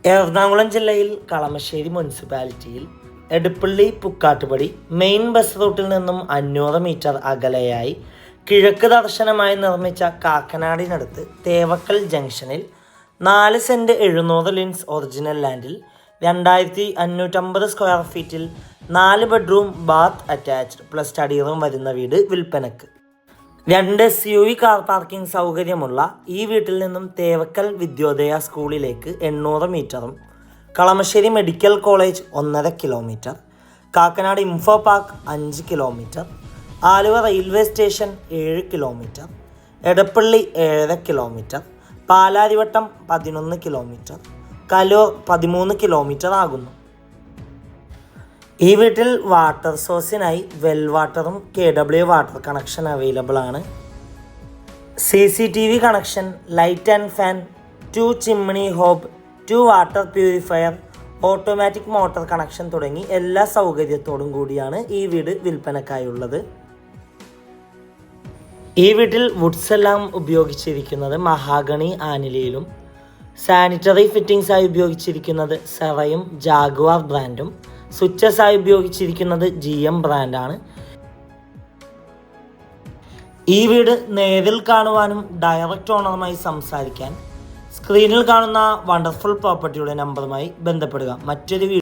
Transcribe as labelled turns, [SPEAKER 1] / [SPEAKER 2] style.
[SPEAKER 1] എറണാകുളം ജില്ലയിൽ കളമശ്ശേരി മുനിസിപ്പാലിറ്റിയിൽ Edappally Pukkattupadi main bus റൂട്ടിൽ നിന്നും 500 മീറ്റർ അകലെയായി കിഴക്ക് ദർശനമായി നിർമ്മിച്ച കാക്കനാടിനടുത്ത് തേവക്കൽ ജംഗ്ഷനിൽ 4 സെന്റ് 700 ലിൻസ് ഒറിജിനൽ ലാൻഡിൽ 2550 സ്ക്വയർ ഫീറ്റിൽ 4 bedroom bath attached plus study room വരുന്ന വീട് വിൽപ്പനക്ക്. 2 SUV കാർ പാർക്കിംഗ് സൗകര്യമുള്ള ഈ വീട്ടിൽ നിന്നും തേവക്കൽ വിദ്യോദയ സ്കൂളിലേക്ക് 800 മീറ്ററും, Kalamassery medical college 1.5 kilometre, Kakkanad info park 5 kilometre, Aluva railway station 7 kilometre, Edappally 7.5 kilometre, Palarivattom 11 kilometre, Kaloor 13 kilometre ആകുന്നു. ഈ വീട്ടിൽ വാട്ടർ സോഴ്സിനായി വെൽ വാട്ടറും KW വാട്ടർ കണക്ഷൻ അവൈലബിൾ ആണ്. CCTV connection, light and fan, 2 chimney hob, 2 water purifier, automatic motor connection തുടങ്ങി എല്ലാ സൗകര്യത്തോടും കൂടിയാണ് ഈ വീട് വിൽപ്പനക്കായുള്ളത്. ഈ വീട്ടിൽ വുഡ്സ് എല്ലാം ഉപയോഗിച്ചിരിക്കുന്നത് മഹാഗണി ആനിലയിലും, സാനിറ്ററി ഫിറ്റിംഗ്സായി ഉപയോഗിച്ചിരിക്കുന്നത് സെറയും ജാഗ്വാർ ബ്രാൻഡും, സ്വിച്ചസായി ഉപയോഗിച്ചിരിക്കുന്നത് GM ബ്രാൻഡാണ്. ഈ വീട് നേരിൽ കാണുവാനും ഡയറക്റ്റ് ഓണറുമായി സംസാരിക്കാൻ സ്ക്രീനിൽ കാണുന്ന വണ്ടർഫുൾ പ്രോപ്പർട്ടിയുടെ നമ്പറുമായി ബന്ധപ്പെടുക. മറ്റൊരു